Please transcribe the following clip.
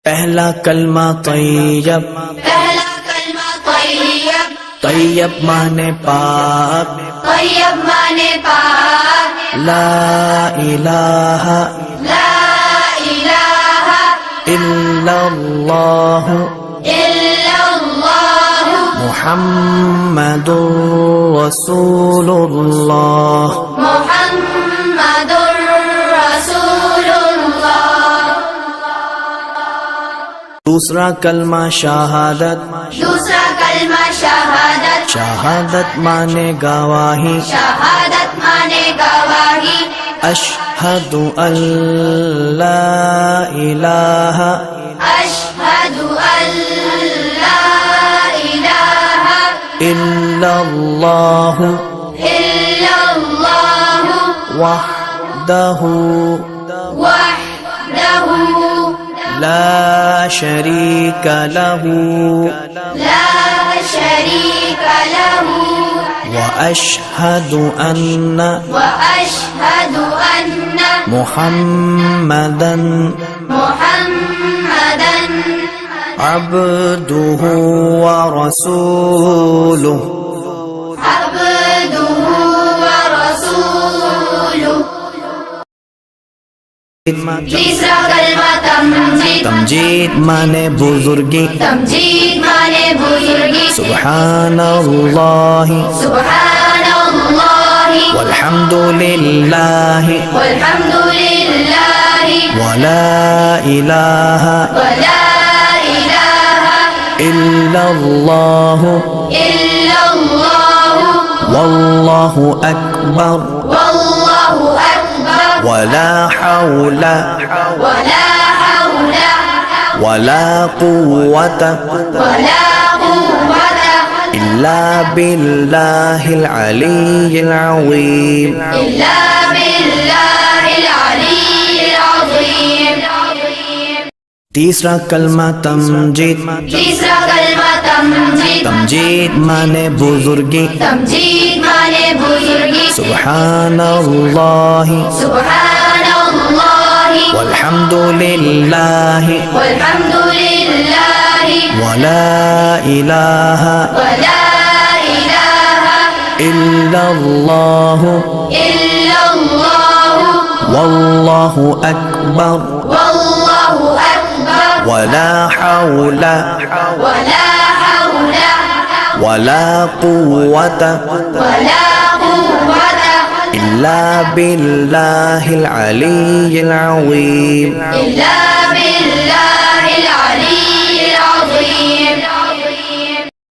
पहला कलमा तैयब, पहला कलमा तैयब, तैयब माने पाक, तैयब माने पाक, ला इलाहा ला इलाहा इल्लल्लाह इल्लल्लाह मुहम्मदुर रसूलुल्लाह। मुहम्मदुर रसूलुल्लाह। दूसरा कलमा शहादत, दूसरा कलमा शहादत, शहादत माने गवाही, शहादत माने गवाही, अशहदु अल्ला इलाहा अशहदु अल्ला इलाहा इल्लल्लाह इल्लल्लाह वहदहु वहदहु ला शरीक लहू ला शरीक लहू व अशहदु अन्ना वअशहदु अन्न मुहम्मदन मुहम्मदन अब्दुहु व रसूलुहु। अब्दुहु व रसूलुहु। तीसरा कलमा तमजीद, तमजीद माने बुजुर्गी, तमजीद माने बुजुर्गी, सुब्हानल्लाहि सुब्हानल्लाहि वल्हम्दुलिल्लाहि वल्हम्दुलिल्लाहि वला इलाहा वला इलाहा इल्लल्लाहु इल्लल्लाह वल्लाहु अकबर वल्लाहु अकबर वला हौला वला हौला वला कुव्वता वला कुव्वता इल्ला बिल्लाहिल अलिय्यिल अज़ीम। इल्ला बिल्लाहिल अलिय्यिल अज़ीम। तीसरा कलमा तमजीद, तीसरा कलमा तमजीद, तमजीद माने बुजुर्गी, तमजीद माने बुजुर्गी, सुब्हानल्लाहि सुब्हानल्लाहि वल्हम्दुलिल्लाहि वल्हम्दुलिल्लाहि वला इलाहा वला इलाहा इल्लल्लाहु इल्लल्लाह वल्लाहु अकबर वल्लाहु अकबर वला हौला वला हौला वला कुव्वता वला कुव्वता इल्ला बिल्लाहिल अलिय्यिल अज़ीम। इल्ला